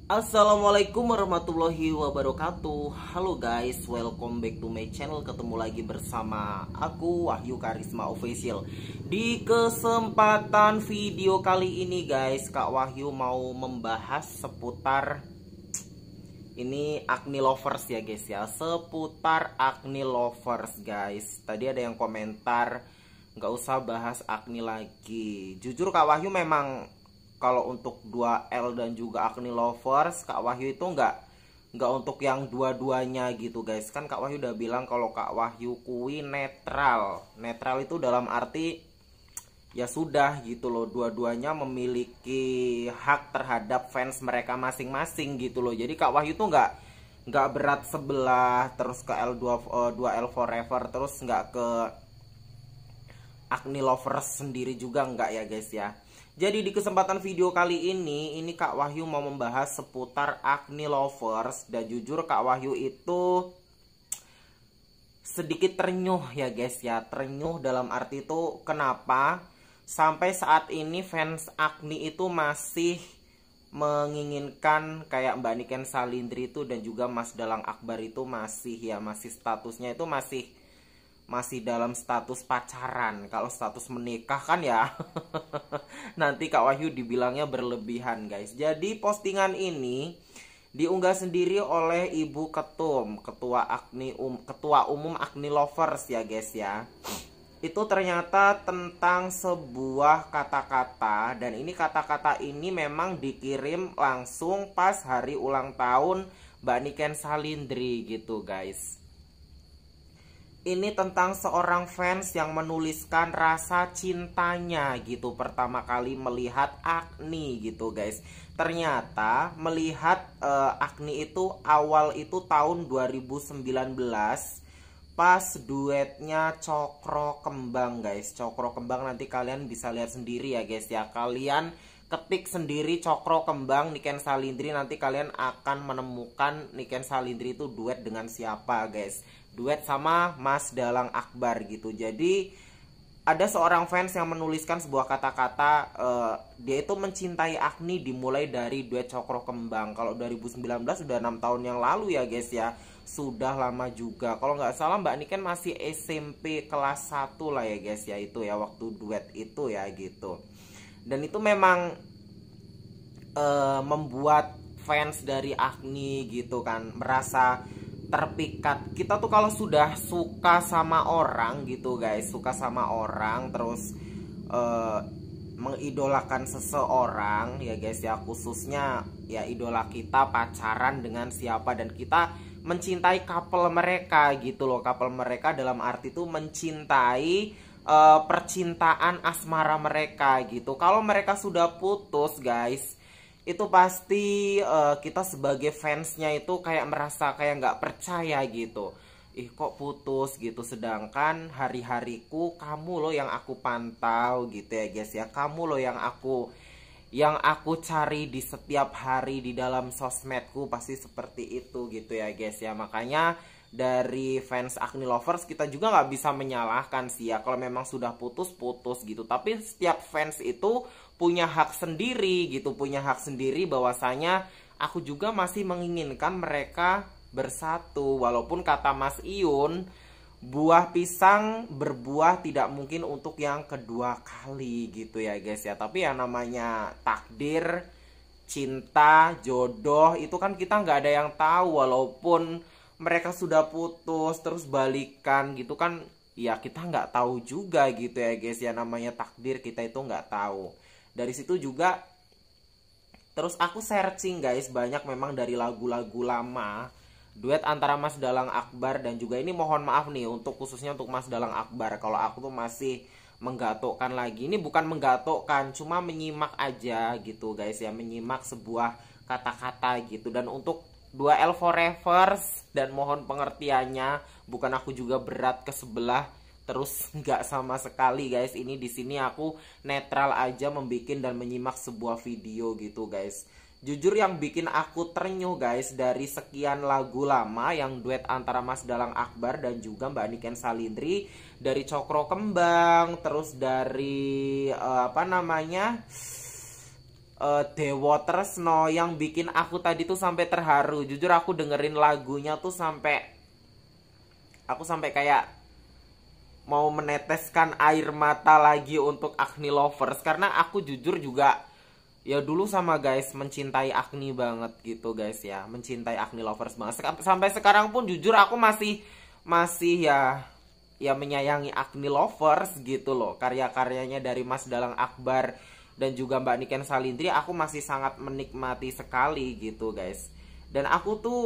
Assalamualaikum warahmatullahi wabarakatuh. Halo guys, welcome back to my channel. Ketemu lagi bersama aku Wahyu Karisma Official. Di kesempatan video kali ini guys, Kak Wahyu mau membahas seputar ini acne lovers ya guys ya. Seputar acne lovers guys. Tadi ada yang komentar nggak usah bahas acne lagi. Jujur Kak Wahyu memang kalau untuk 2L dan juga acne lovers, Kak Wahyu itu nggak untuk yang dua-duanya gitu guys. Kan Kak Wahyu udah bilang kalau Kak Wahyu kui netral. Netral itu dalam arti ya sudah gitu loh, dua-duanya memiliki hak terhadap fans mereka masing-masing gitu loh. Jadi Kak Wahyu tuh nggak berat sebelah terus ke L2L forever, terus nggak ke acne lovers sendiri juga nggak ya guys ya. Jadi di kesempatan video kali ini Kak Wahyu mau membahas seputar acne lovers. Dan jujur Kak Wahyu itu sedikit ternyuh ya guys ya. Ternyuh dalam arti itu kenapa sampai saat ini fans acne itu masih menginginkan kayak Mbak Niken Salindri itu dan juga Mas Dalang Akbar itu masih statusnya itu masih dalam status pacaran. Kalau status menikah kan ya nanti Kak Wahyu dibilangnya berlebihan guys. Jadi postingan ini diunggah sendiri oleh Ibu Ketum, Ketua Umum Acne Lovers ya guys ya. Itu ternyata tentang sebuah kata-kata, dan ini kata-kata ini memang dikirim langsung pas hari ulang tahun Mbak Niken Salindri gitu guys. Ini tentang seorang fans yang menuliskan rasa cintanya gitu pertama kali melihat acne gitu guys. Ternyata melihat acne itu awal itu tahun 2019 pas duetnya Cokro Kembang guys. Cokro Kembang nanti kalian bisa lihat sendiri ya guys ya. Kalian ketik sendiri Cokro Kembang Niken Salindri, nanti kalian akan menemukan Niken Salindri itu duet dengan siapa guys. Duet sama Mas Dalang Akbar gitu. Jadi ada seorang fans yang menuliskan sebuah kata-kata, dia itu mencintai acne dimulai dari duet Cokro Kembang. Kalau 2019 udah 6 tahun yang lalu ya guys ya. Sudah lama juga. Kalau nggak salah Mbak Niken masih SMP kelas 1 lah ya guys ya, itu ya waktu duet itu ya gitu. Dan itu memang membuat fans dari acne gitu kan merasa terpikat. Kita tuh kalau sudah suka sama orang gitu guys, suka sama orang terus mengidolakan seseorang ya guys ya, khususnya ya idola kita pacaran dengan siapa dan kita mencintai couple mereka gitu loh. Couple mereka dalam arti tuh mencintai percintaan asmara mereka gitu. Kalau mereka sudah putus guys, itu pasti kita sebagai fansnya itu kayak merasa kayak nggak percaya gitu. Ih kok putus gitu, sedangkan hari-hariku kamu loh yang aku pantau gitu ya guys ya. Kamu loh yang aku cari di setiap hari di dalam sosmedku, pasti seperti itu gitu ya guys ya. Makanya dari fans acne lovers kita juga nggak bisa menyalahkan sih ya, kalau memang sudah putus gitu. Tapi setiap fans itu punya hak sendiri gitu, punya hak sendiri bahwasanya aku juga masih menginginkan mereka bersatu. Walaupun kata Mas Iyun, buah pisang berbuah tidak mungkin untuk yang kedua kali gitu ya guys ya. Tapi yang namanya takdir, cinta, jodoh itu kan kita nggak ada yang tahu. Walaupun mereka sudah putus terus balikan gitu kan ya, kita nggak tahu juga gitu ya guys ya. Namanya takdir, kita itu nggak tahu. Dari situ juga terus aku searching guys, banyak memang dari lagu-lagu lama duet antara Mas Dalang Akbar dan juga ini mohon maaf nih untuk khususnya untuk Mas Dalang Akbar, kalau aku tuh masih menggatokkan lagi. Ini bukan menggatokkan, cuma menyimak aja gitu guys ya, menyimak sebuah kata-kata gitu. Dan untuk 2L Forevers, dan mohon pengertiannya, bukan aku juga berat ke sebelah terus nggak sama sekali guys. Ini di sini aku netral aja membikin dan menyimak sebuah video gitu guys. Jujur yang bikin aku ternyuh guys, dari sekian lagu lama yang duet antara Mas Dalang Akbar dan juga Mbak Niken Salindri, dari Cokro Kembang, terus dari Dewa Tresno yang bikin aku tadi tuh sampai terharu. Jujur aku dengerin lagunya tuh aku sampai kayak mau meneteskan air mata lagi untuk Agni Lovers, karena aku jujur juga ya dulu sama guys mencintai Agni banget gitu guys ya, mencintai Agni Lovers banget. Sampai sekarang pun jujur aku masih ya menyayangi Agni Lovers gitu loh. Karya-karyanya dari Mas Dalang Akbar dan juga Mbak Niken Salindri aku masih sangat menikmati sekali gitu guys. Dan aku tuh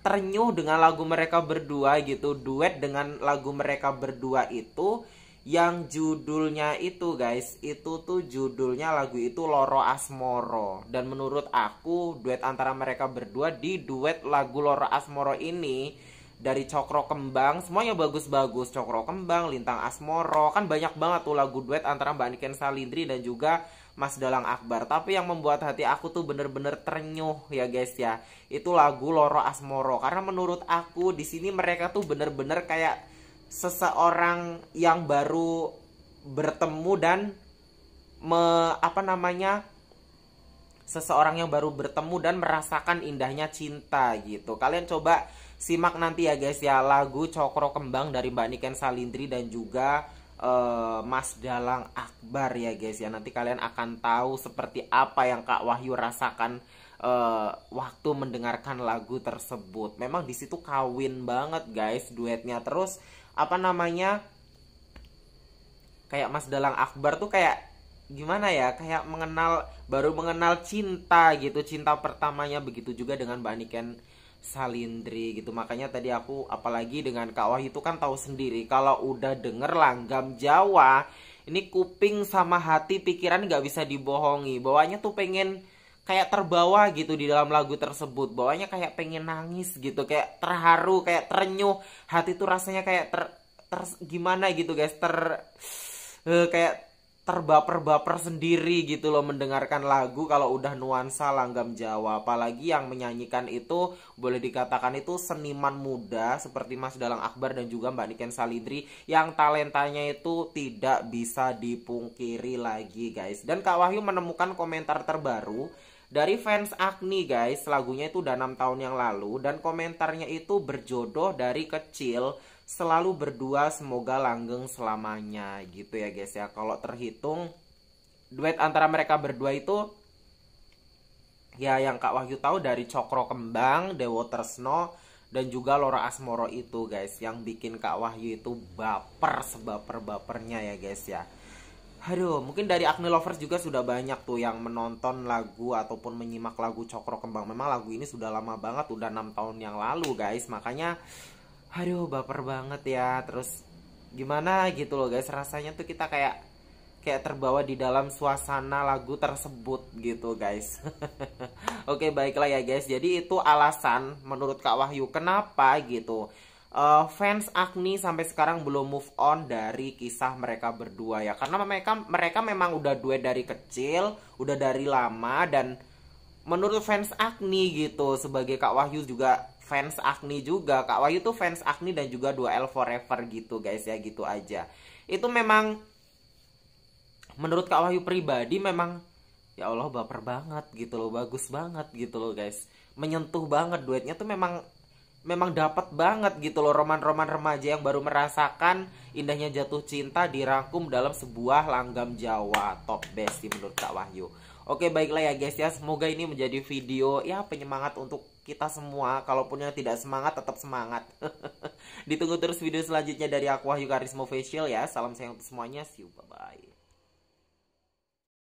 ternyuh dengan lagu mereka berdua gitu, duet dengan lagu mereka berdua itu yang judulnya itu guys, itu tuh judulnya lagu itu Loro Asmoro. Dan menurut aku duet antara mereka berdua di duet lagu Loro Asmoro ini, dari Cokro Kembang semuanya bagus-bagus. Cokro Kembang, Lintang Asmoro, kan banyak banget tuh lagu duet antara Mbak Niken Salindri dan juga Mas Dalang Akbar. Tapi yang membuat hati aku tuh bener-bener ternyuh ya guys ya, itu lagu Loro Asmoro. Karena menurut aku di sini mereka tuh bener-bener kayak seseorang yang baru bertemu dan seseorang yang baru bertemu dan merasakan indahnya cinta gitu. Kalian coba simak nanti ya guys ya, lagu Cokro Kembang dari Mbak Niken Salindri dan juga Mas Dalang Akbar ya guys ya. Nanti kalian akan tahu seperti apa yang Kak Wahyu rasakan waktu mendengarkan lagu tersebut. Memang di situ kawin banget guys duetnya. Terus kayak Mas Dalang Akbar tuh kayak gimana ya, kayak baru mengenal cinta gitu, cinta pertamanya. Begitu juga dengan Mbak Niken Salindri gitu. Makanya tadi aku apalagi dengan Kak Wahyu itu kan tahu sendiri kalau udah denger Langgam Jawa ini, kuping sama hati pikiran nggak bisa dibohongi. Bawahnya tuh pengen kayak terbawa gitu di dalam lagu tersebut. Bawahnya kayak pengen nangis gitu, kayak terharu, kayak terenyuh. Hati tuh rasanya kayak gimana gitu guys, kayak terbaper-baper sendiri gitu loh mendengarkan lagu kalau udah nuansa Langgam Jawa. Apalagi yang menyanyikan itu boleh dikatakan itu seniman muda seperti Mas Dalang Akbar dan juga Mbak Niken Salindri yang talentanya itu tidak bisa dipungkiri lagi guys. Dan Kak Wahyu menemukan komentar terbaru dari fans Agni guys, lagunya itu udah 6 tahun yang lalu, dan komentarnya itu berjodoh dari kecil selalu berdua, semoga langgeng selamanya gitu ya guys ya. Kalau terhitung duet antara mereka berdua itu ya yang Kak Wahyu tahu dari Cokro Kembang, Dewa Tresno dan juga Loro Asmoro itu guys, yang bikin Kak Wahyu itu baper sebaper-bapernya ya guys ya. Aduh, mungkin dari Agni Lovers juga sudah banyak tuh yang menonton lagu ataupun menyimak lagu Cokro Kembang. Memang lagu ini sudah lama banget, udah 6 tahun yang lalu guys. Makanya aduh baper banget ya. Terus gimana gitu loh guys, rasanya tuh kita kayak terbawa di dalam suasana lagu tersebut gitu guys. Oke, baiklah ya guys. Jadi itu alasan menurut Kak Wahyu kenapa gitu fans Agni sampai sekarang belum move on dari kisah mereka berdua ya. Karena mereka memang udah duet dari kecil, udah dari lama. Dan menurut fans Agni gitu, sebagai Kak Wahyu juga fans Agni juga, Kak Wahyu tuh fans Agni dan juga 2L Forever gitu guys ya, gitu aja. Itu memang menurut Kak Wahyu pribadi memang ya Allah baper banget gitu loh, bagus banget gitu loh guys, menyentuh banget duetnya tuh memang dapat banget gitu loh. Roman-roman remaja yang baru merasakan indahnya jatuh cinta dirangkum dalam sebuah Langgam Jawa. Top best sih menurut Kak Wahyu. Oke, baiklah ya guys ya, semoga ini menjadi video ya penyemangat untuk kita semua. Kalaupun yang tidak semangat tetap semangat. Ditunggu terus video selanjutnya dari aku, Wahyu Karisma Official ya. Salam sayang untuk semuanya, see you, bye bye.